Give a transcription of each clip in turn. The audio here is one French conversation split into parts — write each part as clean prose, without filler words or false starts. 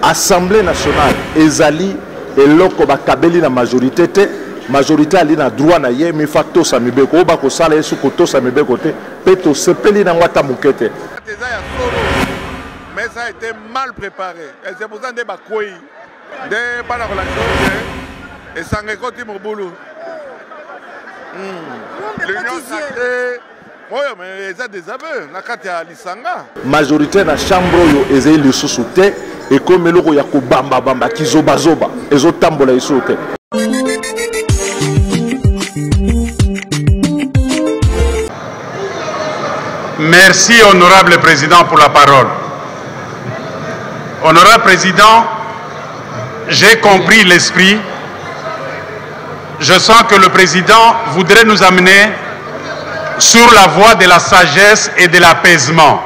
Assemblée nationale ezali eloko bakabeli na majorité te majorité ali na droit na ye mi facto sa mibeko ba ko sala yesu ko to sa mibeko te peto sepeli na ngata mukete. Mais ça a été mal préparé et c'est pour ça que bakoi de pas la relation et ça récolte mon boulot. L'union sacrée. Oui, mais ils ont des aveux. Majorité na chambre yo ezeli lisusu te et comme eloko ya ko bamba bamba kizoba zoba ezo tambola iso te. Merci, honorable président, pour la parole. Honorable président, j'ai compris l'esprit. Je sens que le président voudrait nous amener sur la voie de la sagesse et de l'apaisement.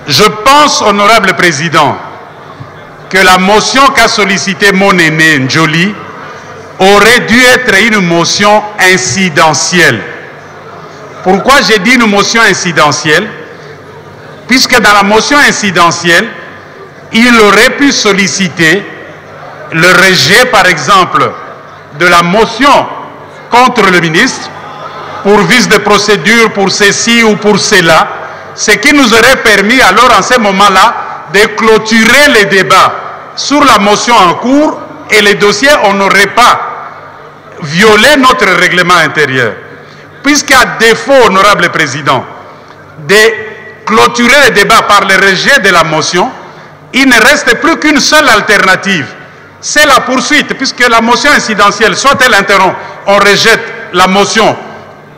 Je pense, honorable président, que la motion qu'a sollicité mon aîné Njoli aurait dû être une motion incidentielle. Pourquoi j'ai dit une motion incidentielle? Puisque dans la motion incidentielle, il aurait pu solliciter le rejet, par exemple, de la motion contre le ministre, pour vice de procédure, pour ceci ou pour cela, ce qui nous aurait permis alors en ce moment-là de clôturer les débats sur la motion en cours et les dossiers, on n'aurait pas violé notre règlement intérieur. Puisqu'à défaut, honorable président, de clôturer les débats par le rejet de la motion, il ne reste plus qu'une seule alternative. C'est la poursuite, puisque la motion incidentielle, soit elle interrompt, on rejette la motion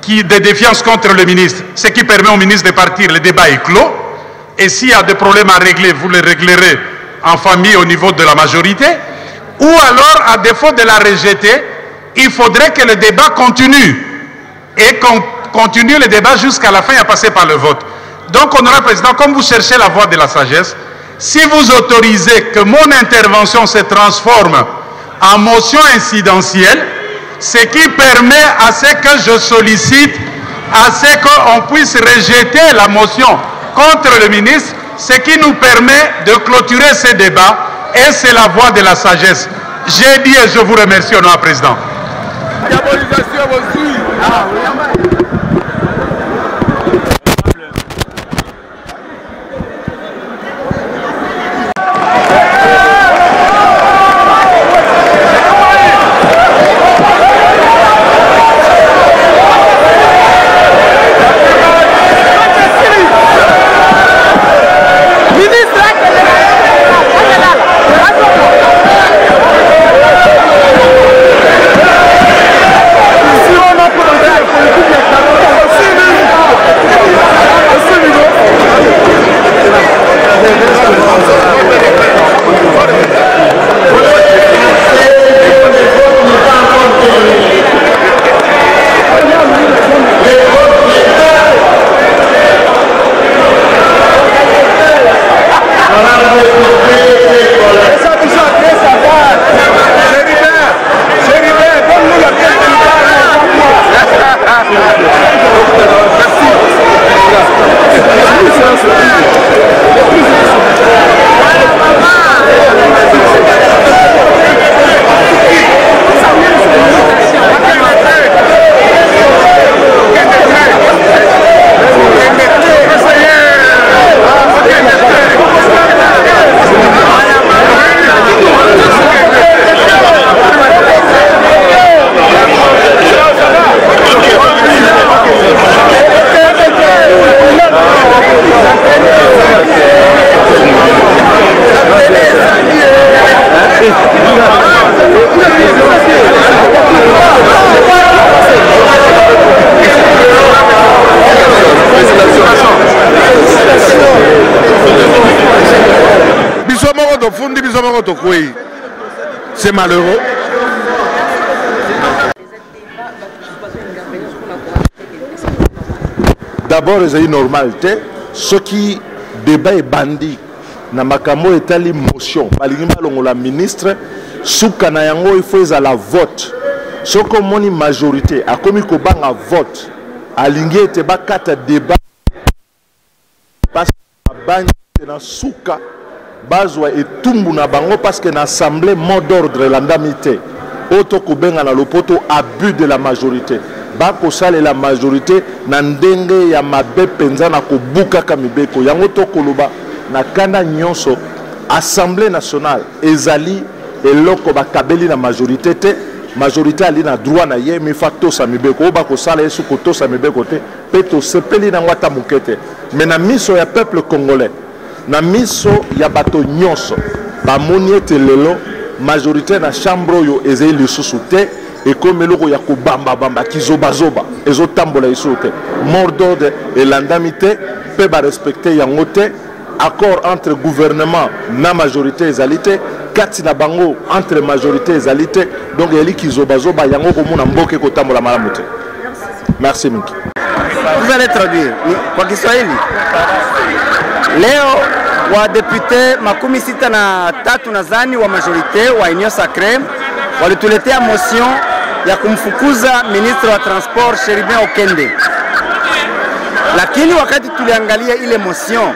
de défiance contre le ministre, ce qui permet au ministre de partir, le débat est clos. Et s'il y a des problèmes à régler, vous les réglerez en famille au niveau de la majorité. Ou alors, à défaut de la rejeter, il faudrait que le débat continue. Et qu'on continue le débat jusqu'à la fin et à passer par le vote. Donc, honorable président, comme vous cherchez la voie de la sagesse, si vous autorisez que mon intervention se transforme en motion incidentielle, ce qui permet à ce que je sollicite, à ce qu'on puisse rejeter la motion contre le ministre, ce qui nous permet de clôturer ce débat, et c'est la voie de la sagesse. J'ai dit et je vous remercie, honorable président. C'est malheureux. D'abord, c'est normal. Ce qui débat est bandit. Na makamo etali motion. Balingima la ministre. Soukana yango il faut la vote. Ce qu'on moni majorité. A komi ko banga vote. Alingi te bakata débat. Parce que banga na souka. bazwa etumbu na bango parce que na assemblée mot d'ordre landami te oto kobenga na lopoto abus de la majorité bakosala la majorité na ndenge ya mabe penza na kobukaka mibeko yango tokoloba na kanda nyonso assemblée nationale ezali eloko bakabeli na majorité te majorité ali na droit na ye mi fa tosa mibeko o bakosala yesu kotosa mibeko te pe tosepeli na ngwata mukete mais na miso ya peuple congolais na miso ya bato nyonso bamoni ete lelo majorité na chambre oyo ezali lisusu te ekomi eloko ya kobambabamba kizobazoba ezotambola lisusu te mot d'ordre elandami te mpe barespecte yango te accord entre gouvernement na majorité ezali te kati na bango entre majorité ezali te donc eli kizobazoba yango komona mboka ekotambola malamu te. Merci Mingi. Vous allez traduire kwa Kiswahili. Leo wa député 63 nadhani wa majorité wa Union Sacrée walituletea motion ya kumfukuza ministre wa transport Cherubin Okende, lakini wakati tuliangalia ile motion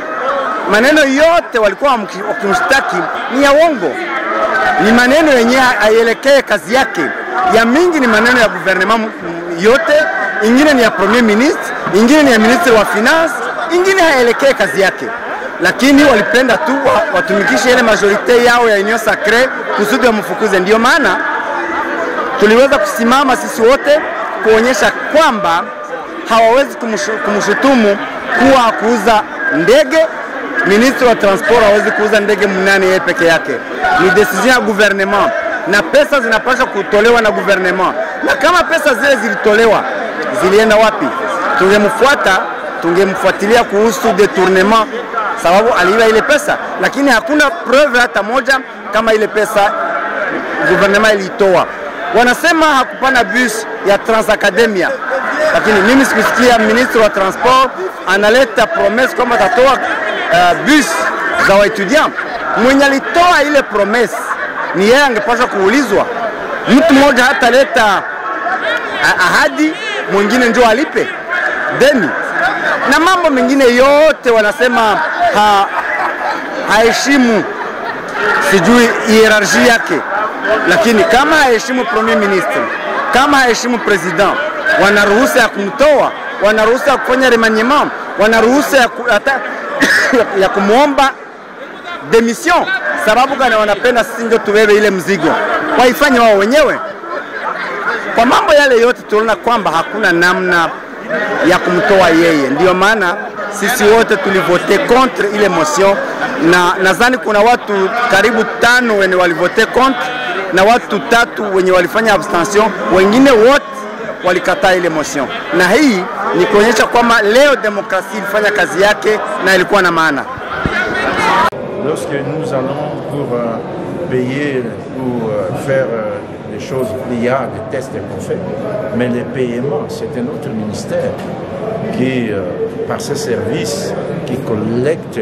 maneno yote walikuwa wakimshtaki ni ya uongo, ni maneno yenye aielekee kazi yake. Ya mingi ni maneno ya gouvernement yote, ingine ni ya premier ministre, ingine ni ya ministre wa finance, ingine haielekee kazi yake, lakini walipenda tu watumikishe ile majorite yao ya Union Sacrée kusudi wamfukuze. Ndio maana tuliweza kusimama sisi wote kuonyesha kwamba hawawezi kumshutumu kuwa kuuza ndege. Ministre wa transport hawezi kuuza ndege mnane yeye peke yake, ni decision ya gouvernement na pesa zinapaswa kutolewa na gouvernement. Na kama pesa zile zilitolewa zilienda wapi? Tungemfuatilia kuhusu detournement, sababu aliiba ile pesa, lakini hakuna preuve hata moja kama ile pesa gouvernement ilitoa. Wanasema hakupana bus ya Transacademia, lakini mimi sikusikia ministre wa transport analeta promesse kwamba atatoa bus za waetudiant. Mwenye alitoa ile promesse ni yeye, angepaswa kuulizwa. Mtu mmoja hata leta ahadi, mwingine ndio alipe deni na mambo mengine yote. Wanasema haheshimu sijui hierarchie yake, lakini kama haheshimu premier ministre, kama haheshimu president, wanaruhusa ya kumtoa, wanaruhusa ya kufanya remaniement, wanaruhusa ya kumuomba demission. Sababu gani? Wanapenda sisi ndio tubebe ile mzigo, waifanye wao wenyewe. Kwa mambo yale yote tunaona kwamba hakuna namna ya kumtoa yeye. Ndio maana sisi wote tulivote contre ile motion, na nadhani kuna watu karibu 5 wenye walivote contre na watu 3 wenye walifanya abstention, wengine wote walikataa ile motion. Na hii ni kuonyesha kwamba leo demokrasia ilifanya kazi yake na ilikuwa na maana. Lorsque nous allons pour payer ou faire des choses, il y a des tests qu'on fait, mais les paiements, c'est un autre ministère qui, par ses services, qui collecte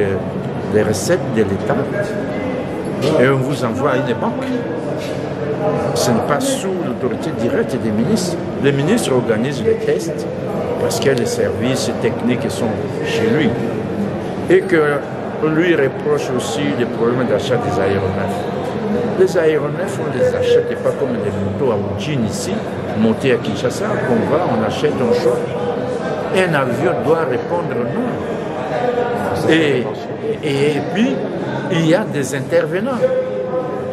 les recettes de l'État et on vous envoie à une banque. Ce n'est pas sous l'autorité directe des ministres. Les ministres organisent les tests parce que les services techniques sont chez lui. Et qu'on lui reproche aussi des problèmes d'achat des aéronefs. Les aéronefs, on ne les achète pas comme des motos à Oudjine ici, montés à Kinshasa, qu'on va, on achète, on chope. Un avion doit répondre non. Et puis, il y a des intervenants.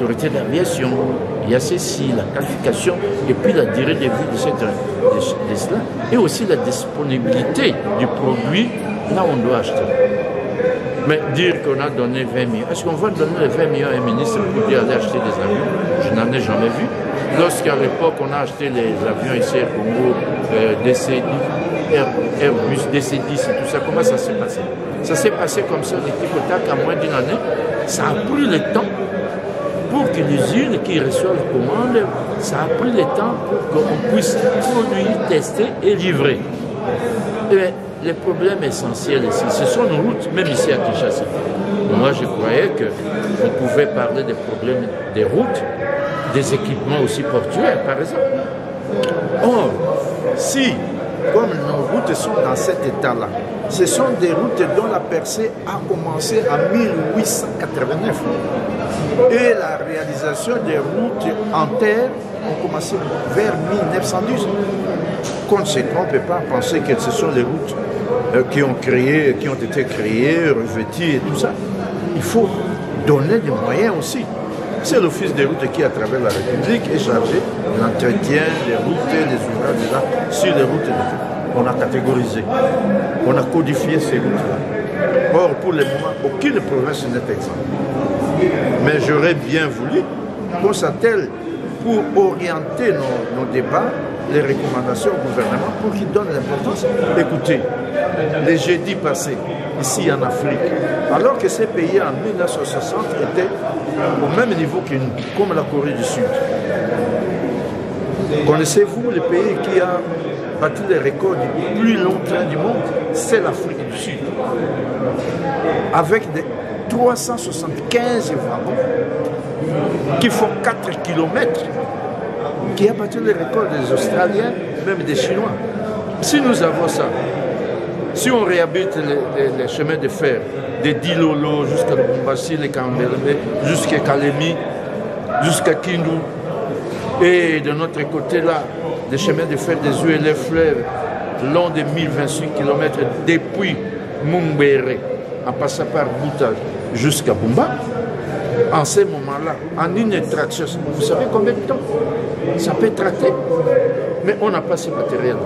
L'autorité d'aviation, il y a ceci, la qualification, et puis la durée de vie de cela, et aussi la disponibilité du produit là où on doit acheter. Mais dire qu'on a donné 20 millions, est-ce qu'on va donner les 20 millions à un ministre pour lui aller acheter des avions? Je n'en ai jamais vu. Lorsqu'à l'époque on a acheté les avions ici au Congo, Airbus, DC-10 et tout ça, comment ça s'est passé? Ça s'est passé comme ça, des tic au tac, en moins d'une année. Ça a pris le temps pour que l'usine qui reçoit la commande, ça a pris le temps pour qu'on puisse produire, tester et livrer. Et les problèmes essentiels ici, ce sont nos routes, même ici à Kinshasa. Moi, je croyais qu'on pouvait parler des problèmes des routes, des équipements aussi portuaires, par exemple. Or, si, comme nos routes sont dans cet état-là, Ce sont des routes dont la percée a commencé en 1889. Et la réalisation des routes en terre a commencé vers 1912. Qu'on ne se trompe pas à penser que ce sont les routes qui ont été créées, revêtues et tout ça. Il faut donner des moyens aussi. C'est l'Office des routes qui, à travers la République, est chargé de l'entretien des routes et des ouvrages là, sur les routes. On a catégorisé, on a codifié ces routes-là. Or, pour le moment, aucune province n'est exempte. Mais j'aurais bien voulu qu'on s'attelle pour orienter nos débats, les recommandations au gouvernement pour qu'il donne l'importance. Écoutez, les jeudis passés, ici en Afrique, alors que ces pays en 1960 étaient au même niveau que nous, comme la Corée du Sud. Connaissez-vous le pays qui a battu les records du plus long train du monde? C'est l'Afrique du Sud. Avec des 375 wagons qui font 4 km, qui a battu les records des Australiens, même des Chinois. Si nous avons ça, si on réhabite les chemins de fer, de Dilolo jusqu'à Lubumbashi, les Cambéré, jusqu'à Kalemi, jusqu'à Kindu, et de notre côté là, les chemins de fer des ULF fleuves, long de 1028 km depuis Mumbere, en passant par Bouta jusqu'à Bumba, en ce moment-là, en une traction, vous savez combien de temps ça peut tracter? Mais on n'a pas ce matériel.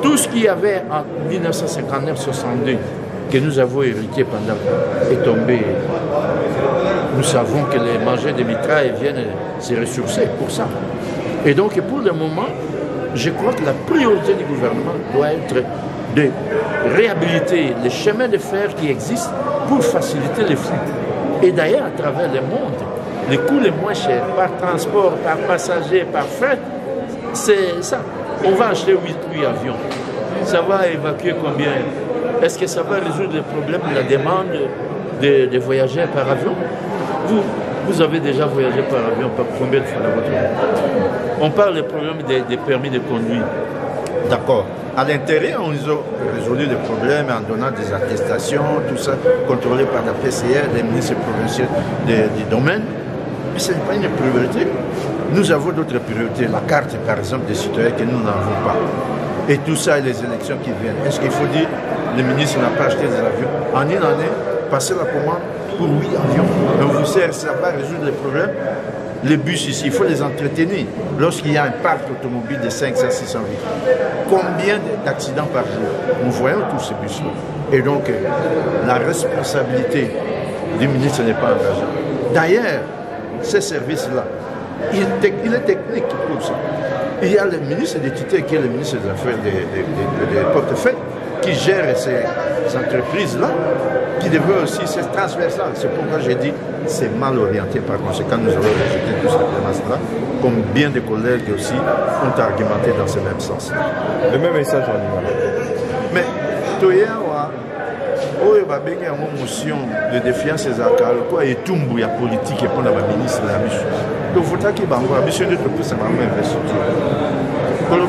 Tout ce qu'il y avait en 1959-62, que nous avons hérité pendant, est tombé. Nous savons que les mangeurs de mitraille viennent se ressourcer pour ça. Et donc, pour le moment, je crois que la priorité du gouvernement doit être de réhabiliter les chemins de fer qui existent pour faciliter les flux. Et d'ailleurs, à travers le monde, les coûts les moins chers, par transport, par passager, par fret, c'est ça. On va acheter 8 avions. Ça va évacuer combien? Est-ce que ça va résoudre le problème de la demande des voyageurs par avion? Vous avez déjà voyagé par avion combien de fois dans votre vie? On parle des problèmes des permis de conduire. D'accord. À l'intérieur, on a résolu les problèmes en donnant des attestations, tout ça, contrôlé par la PCR, les ministres provinciaux du domaine. Mais ce n'est pas une priorité. Nous avons d'autres priorités. La carte, par exemple, des citoyens que nous n'avons pas. Et tout ça, et les élections qui viennent. Est-ce qu'il faut dire que le ministre n'a pas acheté des avions? En une année, passer la commande pour 8 avions. On vous sert, ça va résoudre les problèmes. Les bus ici, il faut les entretenir. Lorsqu'il y a un parc automobile de 500, 600 véhicules, combien d'accidents par jour? Nous voyons tous ces bus-là. Et donc, la responsabilité du ministre n'est pas engagée. D'ailleurs, ces services-là, il est technique pour ça. Il y a le ministre des tutelles qui est le ministre des Affaires des portefeuilles qui gère ces entreprises-là, qui devrait aussi, c'est transversal. C'est pourquoi j'ai dit c'est mal orienté. Par conséquent, nous allons rejeter tout simplement cela, comme bien des collègues aussi ont argumenté dans ce même sens. Le même message en animal. Mais, Toyawa, il y a une motion de défiance et et tout il y a politique et pour la ministre de la mission. Donc, il faut qu'il y ait une mission de plus à ma investiture. Pour le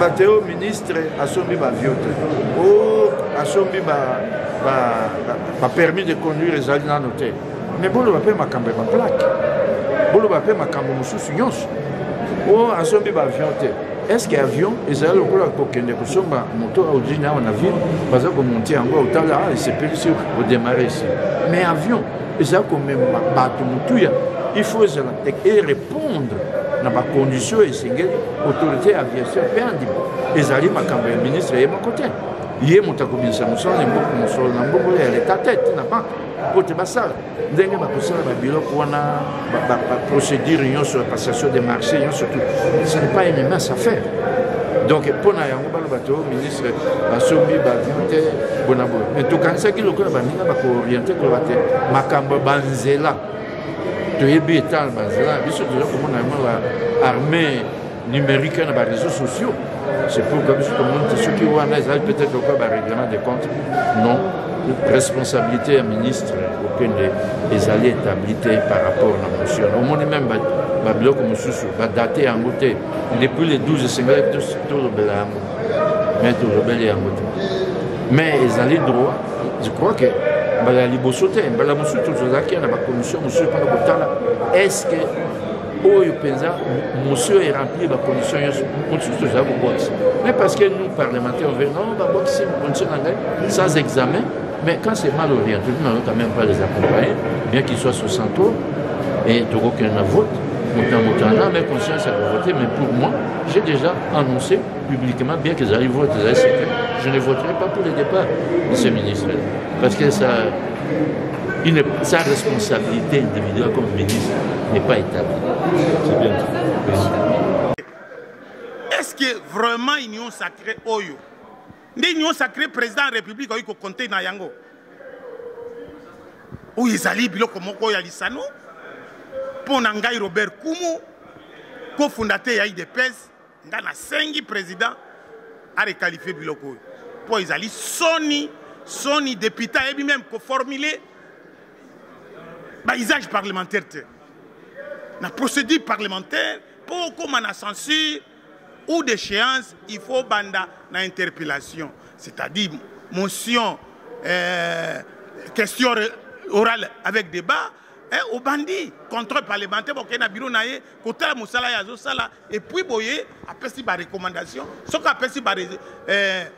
ministre, Assombi va vioter. Oh, Assombi va permis de conduire les alliés à noter. Mais bon, on va faire ma plaque. Bon, on va faire ma cambe sous nyonso. Oh, Assombi va vioter. Est-ce qu'il y a un avion? Ils allaient au cours de la moto au dîner en avion, parce qu'on monter en bas au talent et c'est plus sûr au démarrer ici. Mais avion, ils allaient quand même battre il faut répondre dans ma condition et c'est l'autorité aviation. Ils allaient ma ministre et ma côté. Hier, mon commissaire, procédure sur la passation des marchés, surtout. Ce n'est pas une mince affaire. Donc, pour le ministre, Assombi va vioter Bonabo. Mais tout quand ça qui le va orienter Makambo Banzela. Tu es bien étant Banzela. Bien sûr, comment on a armée numérique dans les réseaux sociaux. C'est pour que ceux qui ont peut-être un règlement des comptes. Non. Responsabilité à ministre, aucun des alliés établis par rapport à la motion. Au moins, même, bloc comme sous va dater en beauté. Depuis les 12 semaines, tout le bel mais tout le bel et en beauté. Mais les alliés droit, je crois que la libosote, la mosu tozaki na ba commission monsieur pendant kotala est-ce que oyo penza monsieur est rempli ba condition monsieur tozaki box. Mais parce que nous parlementaires on veut non ba box condition sans examen, mais quand c'est mal orienté, nous n'allons quand même pas les accompagner, bien qu'ils soient sous 100 tours et tu vois qu'il y a un vote. Montant, mais conscience à voter, mais pour moi, j'ai déjà annoncé publiquement, bien qu'ils arrivent à voter, je ne voterai pas pour le départ de ce ministre. Parce que sa responsabilité individuelle comme ministre n'est pas établie. C'est bien. Est-ce que vraiment l'Union sacrée Oyo, l'Union sacrée président de la République a eu qu'on compte dans Yango? Ou ils allaient biloko moko ya lisano? Pour Nangai Robert Kumu, cofondateur de l'IDPS, Ngana Sengi, président, a requalifié Biloko. Pour ils allaient Sony député, et même formuler l'usage parlementaire. La procédure parlementaire, pour comme on a censure ou d'échéance, il faut banda na interpellation. C'est-à-dire motion, question orale avec débat. Au bandit, contrôle parlementaire, et puis boye après si par recommandation, ce qu'on appelle si par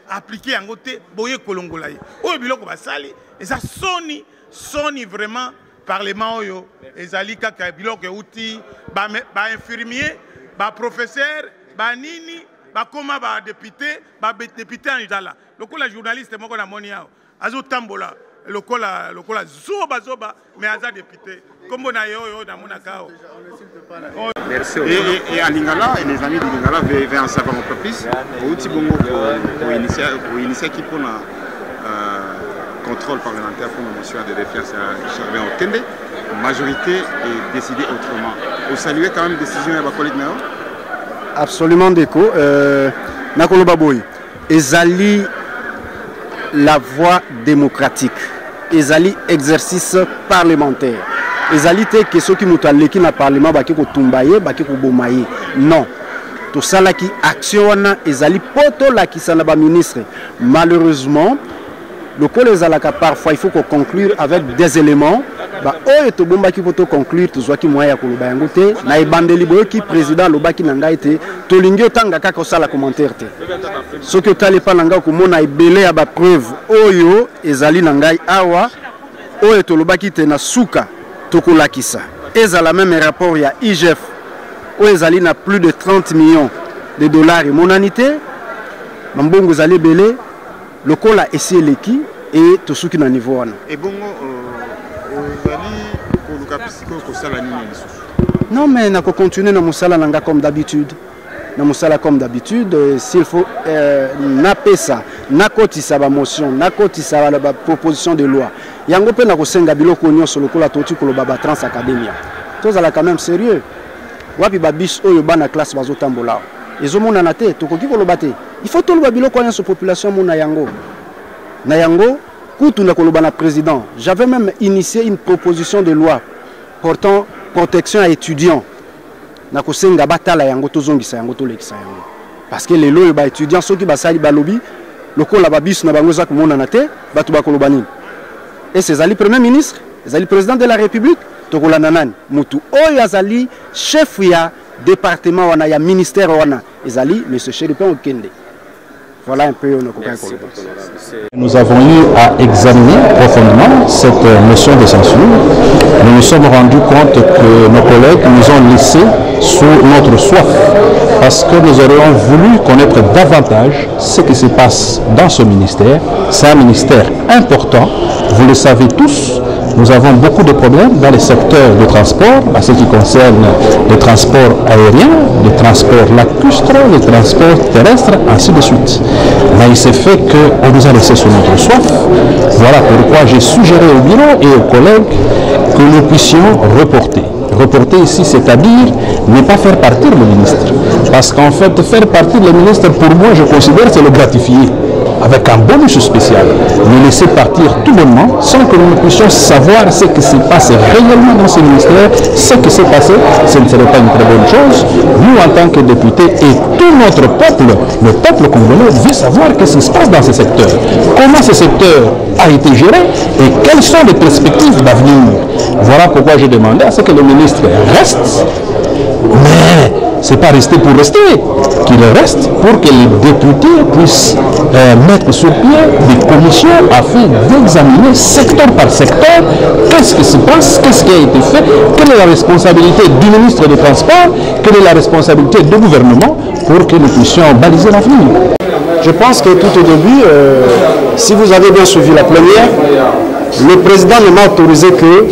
appliquer en côté boye kolongolaye. Au biloko basali, et ça soni vraiment parlement oyo, et zali kaka biloko outil, ba infirmier, ba professeur, ba nini, ba koma ba député en idala. Loko la journaliste moko na monia, azo tambola. Lokola zoba mais aza député comme on a yo dans mon accord. Merci. Et à Lingala, et les amis de Lingala veulent en savoir un peu plus. Outil bongo pour initier qui pour le contrôle parlementaire pour la motion de défiance à Charles Okende. Majorité est décidée autrement. Vous saluez quand même la décision de votre collègue Nao? Absolument déco. Nakolo Baboy. Ezali la voie démocratique. Ezali exercice parlementaire. Ezali te que ceux qui nous taleki na parlement baki ko tumbaye baki ko bomaye. Non. Tout ça là qui action ezali poto la qui sana ba ministre. Malheureusement, le col ezalaka parfois il faut qu'on conclure avec des éléments. Ba oyo to bomba ki poto conclure to zwaki moya ko loba yango te na ebandeli boyo ki président lobaki na ngai te to lingi otanga kaka osala commentaire te. Ce que tali pa nanga ko mona ebele ya ba preuve oyo ezali na ngai awa oyo to lobaki te na suka to kolakisa. Ezala même rapport ya IGF oyo ezali na plus de 30 millions de dollars et monanité mambongo ezali belé lokola esieleki et to suki na niveau wana. Et bongo non, mais on continuer dans Moussala Nanga comme d'habitude. Dans Moussala comme d'habitude, s'il faut naper ça, nakoti sa ba motion, nakoti sa ba proposition de loi. Yango pe na ko senga biloko nyo solo ko la toti ko lo baba trans academia. Tous ala quand même sérieux. Wapi ba bis oyo bana classe bazo tambola. Ezo mona na te to ko ki ko lo baté. Il faut to lo biloko nyo so population mona yango. Na yango kutu na ko lo bana président. J'avais même initié une proposition de loi portant protection à étudiants. Na kosenga batala yango tozongisa yango tolekisa yango. Parce que les lois ba étudiants ceux qui basali balobi lokola ba biso na bango za komona na te batu ba kolobani. Et ces ali premier ministre, les ali président de la République tokolanda nani mutu oyo azali chef ya département wana ya ministère wana ezali monsieur Chéripin Okende. Voilà un peu nos copains. Nous avons eu à examiner profondément cette motion de censure. Nous nous sommes rendus compte que nos collègues nous ont laissés sous notre soif parce que nous aurions voulu connaître davantage ce qui se passe dans ce ministère. C'est un ministère important, vous le savez tous. Nous avons beaucoup de problèmes dans les secteurs de transport, à ce qui concerne le transport aérien, le transport lacustre, le transport terrestre, ainsi de suite. Mais il s'est fait qu'on nous a laissé sur notre soif. Voilà pourquoi j'ai suggéré au bureau et aux collègues que nous puissions reporter. Reporter ici, c'est-à-dire ne pas faire partir le ministre. Parce qu'en fait, faire partir le ministre, pour moi, je considère que c'est le gratifier. avec un bonus spécial, nous laisser partir tout bonnement sans que nous puissions savoir ce qui se passe réellement dans ce ministère. Ce qui s'est passé, ce ne serait pas une très bonne chose. Nous, en tant que députés et tout notre peuple, le peuple congolais veut savoir ce qui se passe dans ce secteur. Comment ce secteur a été géré et quelles sont les perspectives d'avenir. Voilà pourquoi j'ai demandé à ce que le ministre reste, mais ce n'est pas rester pour rester, qu'il reste pour que les députés puissent mettre sur pied des commissions afin d'examiner secteur par secteur qu'est-ce qui se passe, qu'est-ce qui a été fait, quelle est la responsabilité du ministre des Transports, quelle est la responsabilité du gouvernement pour que nous puissions baliser l'avenir. Je pense que tout au début, si vous avez bien suivi la plénière, le président ne m'a autorisé que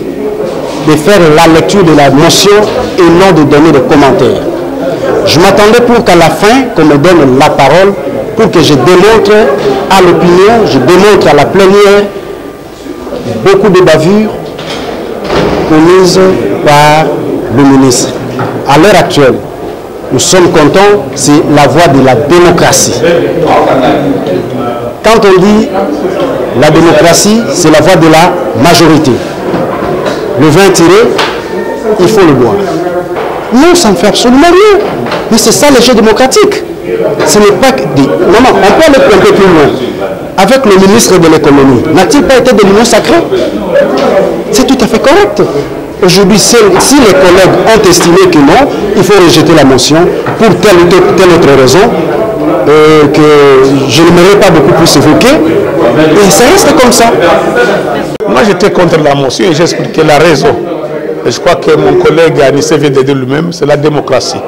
de faire la lecture de la motion et non de donner des commentaires. Je m'attendais pour qu'à la fin, qu'on me donne la parole pour que je démontre à l'opinion, je démontre à la plénière beaucoup de bavures commises par le ministre. À l'heure actuelle, nous sommes contents, c'est la voie de la démocratie. Quand on dit la démocratie, c'est la voie de la majorité. Le vin tiré, il faut le boire. Non, ça ne fait absolument rien. Mais c'est ça le jeu démocratique. Ce n'est pas que... Maman, on peut aller un peu plus loin. Avec le ministre de l'économie, n'a-t-il pas été de l'union sacrée? C'est tout à fait correct. Aujourd'hui, si les collègues ont estimé que non, il faut rejeter la motion pour telle ou telle autre raison, que je n'aimerais pas beaucoup plus évoquer, et ça reste comme ça. Moi, j'étais contre la motion et j'ai expliqué la raison. Et je crois que mon collègue Anissé vient de dire lui-même, c'est la démocratie.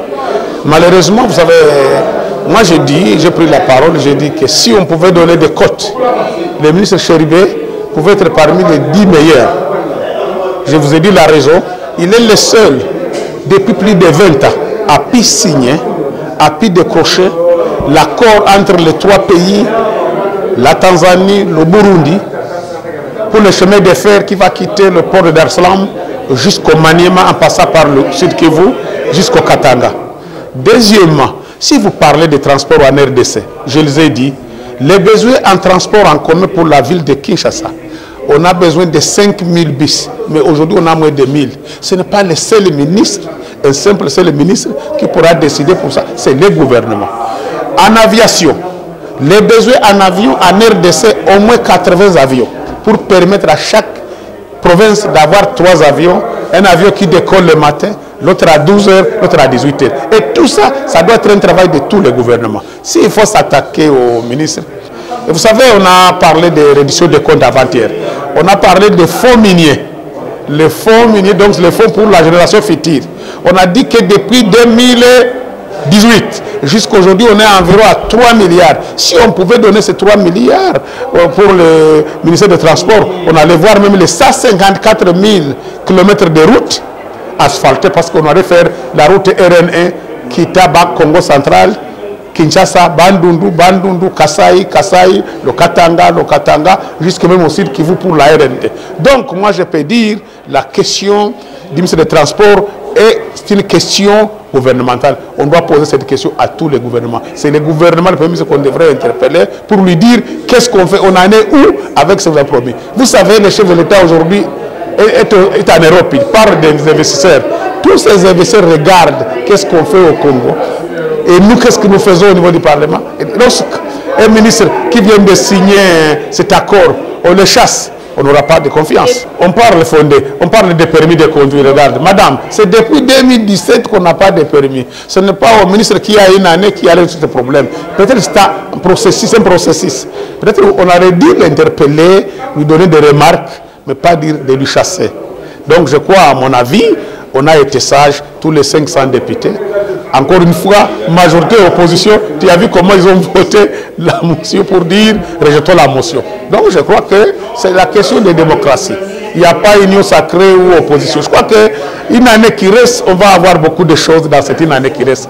Malheureusement, vous savez, moi j'ai pris la parole, j'ai dit que si on pouvait donner des cotes, le ministre Chéribé pouvait être parmi les 10 meilleurs. Je vous ai dit la raison, il est le seul, depuis plus de 20 ans, à pu signer, à pu décrocher l'accord entre les 3 pays, la Tanzanie, le Burundi, pour le chemin de fer qui va quitter le port de Dar es Salaam jusqu'au Maniema en passant par le Sud Kivu jusqu'au Katanga. Deuxièmement, si vous parlez de transport en RDC, je les ai dit, les besoins en transport en commun pour la ville de Kinshasa, on a besoin de 5000 bus, mais aujourd'hui on a moins de 1000. Ce n'est pas le seul ministre, un simple seul ministre qui pourra décider pour ça, c'est le gouvernement. En aviation, les besoins en avion, en RDC, au moins 80 avions, pour permettre à chaque province d'avoir 3 avions, un avion qui décolle le matin, l'autre à 12h, l'autre à 18h. Et tout ça, ça doit être un travail de tous les gouvernements. S'il faut s'attaquer au ministre, et vous savez, on a parlé de réduction des comptes avant-hier. On a parlé des fonds miniers. Les fonds miniers, donc les fonds pour la génération future. On a dit que depuis 2018 jusqu'à aujourd'hui, on est environ à 3 milliards. Si on pouvait donner ces 3 milliards pour le ministère des Transports, on allait voir même les 154 000 km de routes asphaltées parce qu'on allait faire la route RN1 Kitaba, Congo central, Kinshasa, Bandundu, Kasai, le Katanga, jusqu'à même au Sud Kivu pour la RND. Donc, moi, je peux dire la question du ministre des Transports est une question gouvernementale. On doit poser cette question à tous les gouvernements. C'est le gouvernement, le Premier ministre, qu'on devrait interpeller pour lui dire qu'est-ce qu'on fait, on en est où avec ce que vous avez promis. Vous savez, le chef de l'État aujourd'hui est en Europe, il parle des investisseurs. Tous ces investisseurs regardent qu'est-ce qu'on fait au Congo. Et nous, qu'est-ce que nous faisons au niveau du Parlement? Lorsqu'un ministre qui vient de signer cet accord, on le chasse, on n'aura pas de confiance. On parle fondé, on parle des permis de conduire. Regarde, madame, c'est depuis 2017 qu'on n'a pas de permis. Ce n'est pas au ministre qui a une année qui a résoudre ce problème. Peut-être c'est un processus. Peut-être on aurait dû l'interpeller, lui donner des remarques, mais pas dire de lui chasser. Donc je crois, à mon avis, on a été sage, tous les 500 députés. Encore une fois, majorité et opposition, tu as vu comment ils ont voté la motion pour dire rejetons la motion. Donc je crois que c'est la question de démocratie. Il n'y a pas union sacrée ou opposition. Je crois qu'une année qui reste, on va avoir beaucoup de choses dans cette année qui reste.